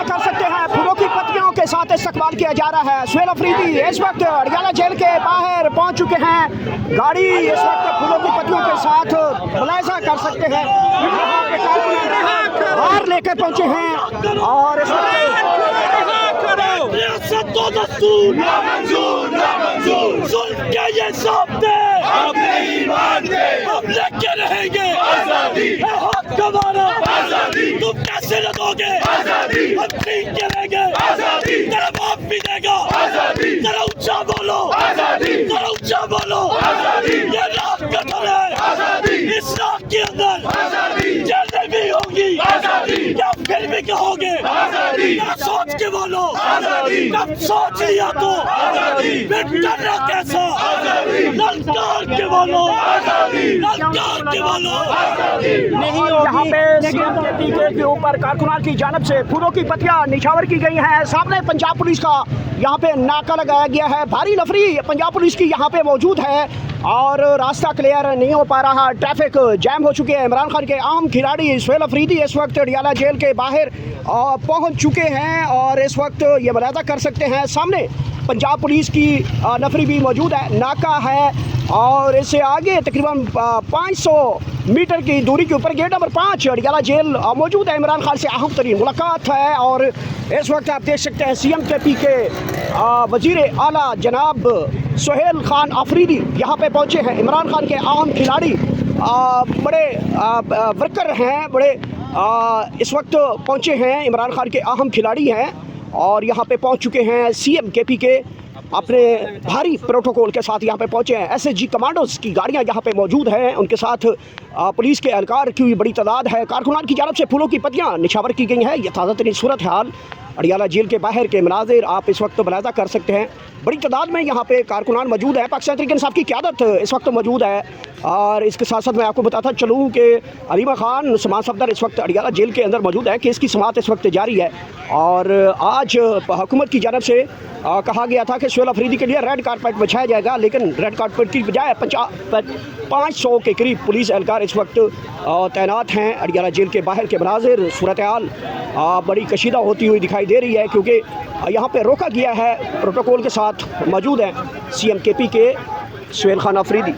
कर सकते हैं फूलों की पत्तियों के साथ इस्तकबाल किया जा रहा है। सुहेल अफरीदी इस वक्त अडियाला जेल के बाहर पहुंच चुके हैं। गाड़ी इस वक्त फूलों की पत्तियों के साथ मुलायजा कर सकते हैं, बाहर लेकर पहुंचे हैं और इस वक्त हम नहीं मानते, हम लेके रहेंगे आजादी, आजादी, तुम कैसे न दोगे आजादी, हम छीन के लेंगे आजादी, तेरा बाप भी देगा आजादी, तेरा ऊंचा बोलो आजादी, तेरा ऊंचा बोलो आजादी, ये रात कत्ल है आजादी, इस रात के अंदर आजादी, जेल भी होगी आजादी, या फिर भी कहोगे आजादी, सोच के बोलो आजादी, जब सोच लिया तो आजादी, डरना कैसा आजादी, ललकार के बोलो आजादी, ललकार के बोलो आजादी। नहीं, यहाँ पे सीएम के ऊपर कारकुनान की जानिब से फूलों की पत्तियां निछावर की गई हैं। सामने पंजाब पुलिस का यहाँ पे नाका लगाया गया है। भारी नफरी पंजाब पुलिस की यहाँ पे मौजूद है और रास्ता क्लियर नहीं हो पा रहा, ट्रैफिक जैम हो चुके हैं। इमरान खान के आम खिलाड़ी सुहेल अफरीदी इस वक्त अडियाला जेल के बाहर पहुँच चुके हैं और इस वक्त ये मुलाहिजा कर सकते हैं सामने पंजाब पुलिस की नफरी भी मौजूद है, नाका है और इससे आगे तकरीबन 500 मीटर की दूरी के ऊपर गेट नंबर 5 अडियाला जेल मौजूद है। इमरान खान से अहम तरीन मुलाकात है और इस वक्त आप देख सकते हैं CMKP के वजीर आला जनाब सुहेल खान अफरीदी यहाँ पे पहुँचे हैं। इमरान खान के अहम खिलाड़ी बड़े वर्कर हैं, बड़े इस वक्त पहुँचे हैं। इमरान खान के अहम खिलाड़ी हैं और यहाँ पे पहुँच चुके हैं। CMKP के अपने भारी प्रोटोकॉल के साथ यहाँ पे पहुँचे हैं। SSG कमांडोज की गाड़ियाँ यहाँ पे मौजूद हैं, उनके साथ पुलिस के एहलकार की बड़ी तादाद है। कारकुनान की जानब से फूलों की पत्तियाँ निछावर की गई हैं। ये ताज़ा तरीन सूरत हाल अडियाला जेल के बाहर के मनाजिर आप इस वक्त मुलाहिजा कर सकते हैं। बड़ी तादाद में यहाँ पे कारकुनान मौजूद है। पाकिस्तान तहरीक इंसाफ की क़यादत इस वक्त मौजूद है और इसके साथ साथ मैं आपको बताता चलूँ कि अलीमा खान समात सफदर इस वक्त अडियाला जेल के अंदर मौजूद है। केस की समात इस वक्त जारी है और आज हुकूमत की जानब से कहा गया था कि सुहेल अफरीदी के लिए रेड कारपेट बिछाया जाएगा, लेकिन रेड कारपेट की बजाय 500 के करीब पुलिस एहलकार इस वक्त तैनात हैं। अडियाला जेल के बाहर के मनाजिर सूरत हाल बड़ी कशीदा होती हुई दिखाई दे रही है क्योंकि यहाँ पे रोका गया है। प्रोटोकॉल के साथ मौजूद हैं CMKP के सुहेल खान अफरीदी।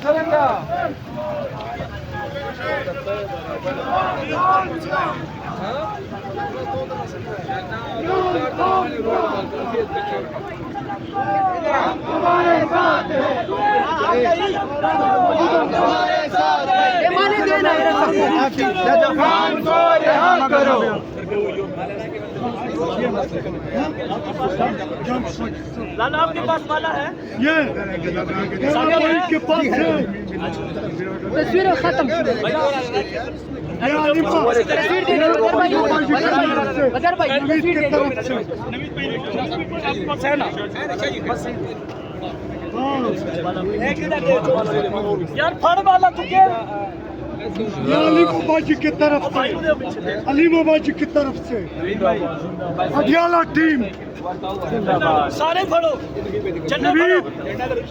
लाला आपके पास वाला है ये के पास है तस्वीर खत्म तस्वीर दे दो बदर भाई तस्वीर दे दो है ना यार फड़ वाला तुझे अली मोबाजी की तरफ से, अली मोबाजी की तरफ से अडियाला टीम सारे फड़ो नवीद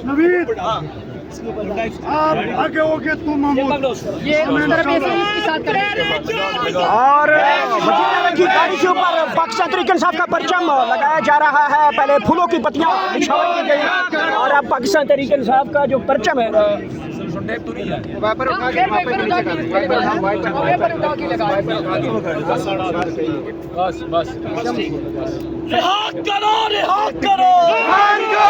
नवीद आप आगे हो गए तुम ये इसके साथ करें और की गाड़ी के ऊपर पाकिस्तान तहरीक इंसाफ का परचम लगाया जा रहा है। पहले फूलों की पत्तियां निछावर की गई और अब पाकिस्तान तहरीक इंसाफ का जो परचम है रिहा करो रिहा करो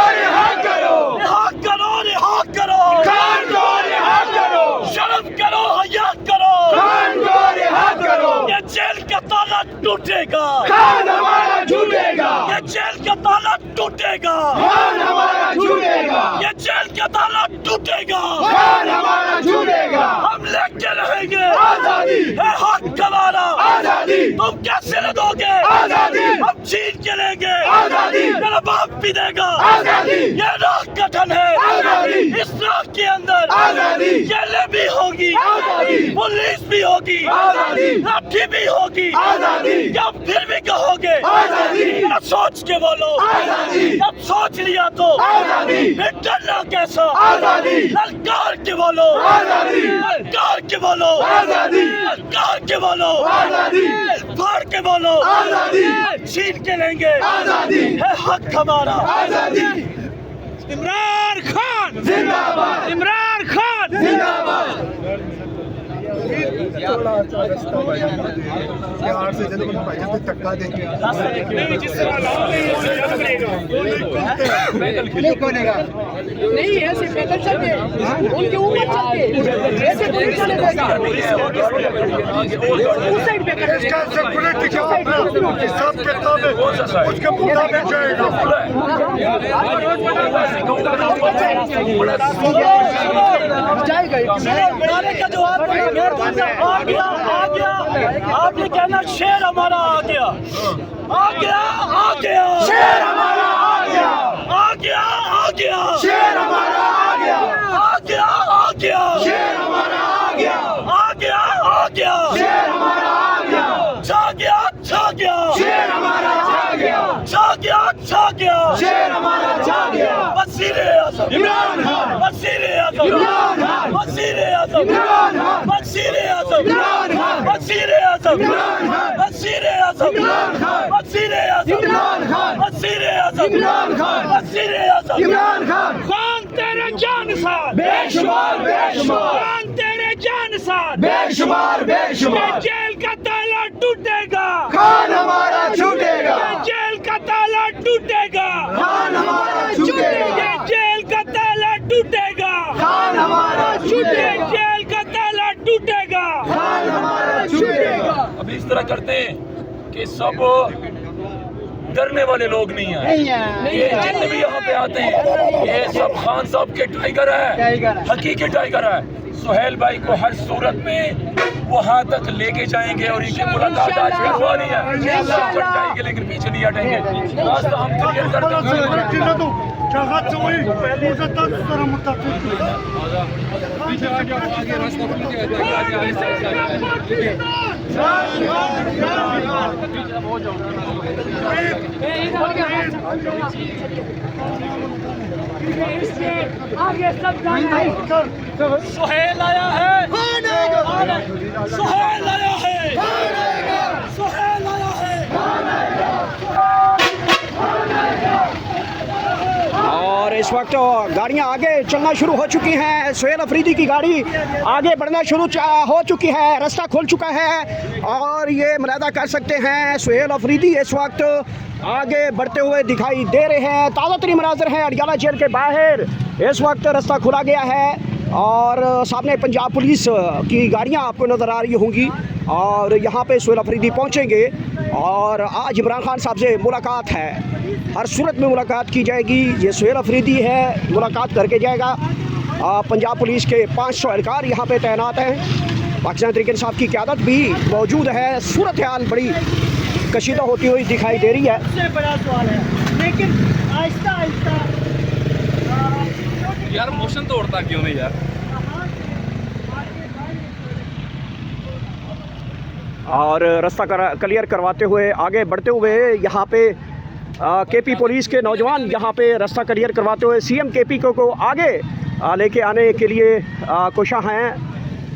रिहा करो रिहा करो रिहा करो खान को रिहा करो शर्म करो हया करो खान को रिहा करो ये जेल का ताला टूटेगा खान हमारा झूठेगा ये जेल का ताला टूटेगा खान हमारा झूठेगा ये जेल का ताला टूटेगा खान हमारा झूठेगा हम लेके रहेंगे आजादी है हक हमारा आजादी तुम कैसे न दोगे आजादी हम छीन के लेंगे आजादी मेरा बाप भी देगा आजादी ये रात गठन है आजादी इस रात के अंदर आजादी जेलें भी होगी आजादी पुलिस भी होगी आजादी लाठी भी होगी आजादी जब फिर भी कहोगे आजादी सोच के बोलो आजादी जब सोच लिया तो आजादी फिर डरना कैसा आजादी ललकार के बोलो आजादी ललकार के बोलो आजादी ललकार के बोलो आजादी फाड़ के बोलो आजादी छीन के लेंगे आजादी है हक हमारा आजादी इमरान खान जिंदाबाद इमरान खान जिंदाबाद नहीं ऐसे पैदल चल के उनके ऊपर चल के ऐसे नहीं चलेगा उस साइड पे कर इसका सिक्योरिटी क्या हिसाब किताब है उसके मुताबिक जाएगा नारे का जवाब आ गया आपने कहना शेर हमारा आ गया शेर हमारा आ गया शेर हमारा आ गया शेर हमारा आ गया शेर हमारा आ गया छा गया शेर हमारा छा गया शेर हमारा छा गया वज़ीर आज़म इमरान खान वज़ीर आज़म इमरान खान वज़ीर आज़म इमरान खान वज़ीर आज़म इमरान खान वज़ीर आज़म इमरान खान वज़ीर आज़म इमरान खान वज़ीर आज़म इमरान खान वज़ीर आज़म इमरान खान वज़ीर आज़म इमरान खान खान तेरे जान साथ बेशुमार खान तेरे जान साथ बेशुमार जेल का ताला टूटेगा खान हमारा छूटेगा जेल का ताला टूटेगा खान हमारा छूटेगा जेल का ताला टूटेगा खान हमारा छूटेगा जेल का ताला टूटेगा खान हमारा छूटेगा। अब इस तरह करते हैं कि सब डरने वाले लोग नहीं हैं, ये जितने भी यहाँ पे आते हैं ये सब खान साहब के टाइगर है, हकीकी टाइगर है। सुहेल भाई को हर सूरत में वहाँ तक लेके जाएंगे और इनकी मुलाकात आज करवानी है, सब कट जाएंगे लेकिन पीछे नहीं हटेंगे। रास्ता हम क्लियर कर देंगे। आगे सब जाना है सुहेल आया है सुहेल आया है सुहेल आया है। और इस वक्त गाड़ियां आगे चलना शुरू हो चुकी हैं। सुहेल अफरीदी की गाड़ी आगे बढ़ना शुरू हो चुकी है, रास्ता खुल चुका है और ये मुलाहिजा कर सकते हैं सुहेल अफरीदी इस वक्त आगे बढ़ते हुए दिखाई दे रहे हैं। ताज़ा तरीन मनाज़िर हैं अडियाला जेल के बाहर, इस वक्त रास्ता खुला गया है और सामने पंजाब पुलिस की गाड़ियां आपको नज़र आ रही होंगी और यहाँ पे सुहेल अफरीदी पहुँचेंगे और आज इमरान खान साहब से मुलाकात है, हर सूरत में मुलाकात की जाएगी। ये सुहेल अफरीदी है, मुलाकात करके जाएगा। पंजाब पुलिस के 500 एहलकार यहाँ पे तैनात हैं, पाकिस्तान तहरीक इंसाफ की क़यादत भी मौजूद है। सूरत हाल बड़ी कशीदा होती हुई दिखाई दे रही है। सबसे बड़ा सवाल है लेकिन आहिस्ता आहिस्ता यार मोशन तोड़ता क्यों नहीं यार। और रास्ता क्लियर करवाते हुए आगे बढ़ते हुए यहाँ पे केपी पुलिस के नौजवान यहाँ पे रास्ता क्लियर करवाते हुए सीएम केपी को आगे लेके आने के लिए कोशिश हैं,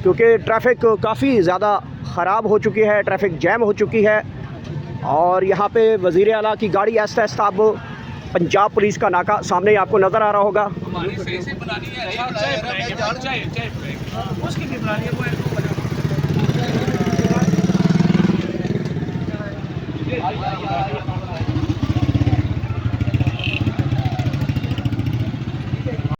क्योंकि ट्रैफिक काफ़ी ज़्यादा ख़राब हो चुकी है, ट्रैफिक जैम हो चुकी है। और यहाँ पे वज़ीर आला की गाड़ी आहिस्ता आहिस्ता अब पंजाब पुलिस का नाका सामने आपको नज़र आ रहा होगा। उसकी भी बनानी है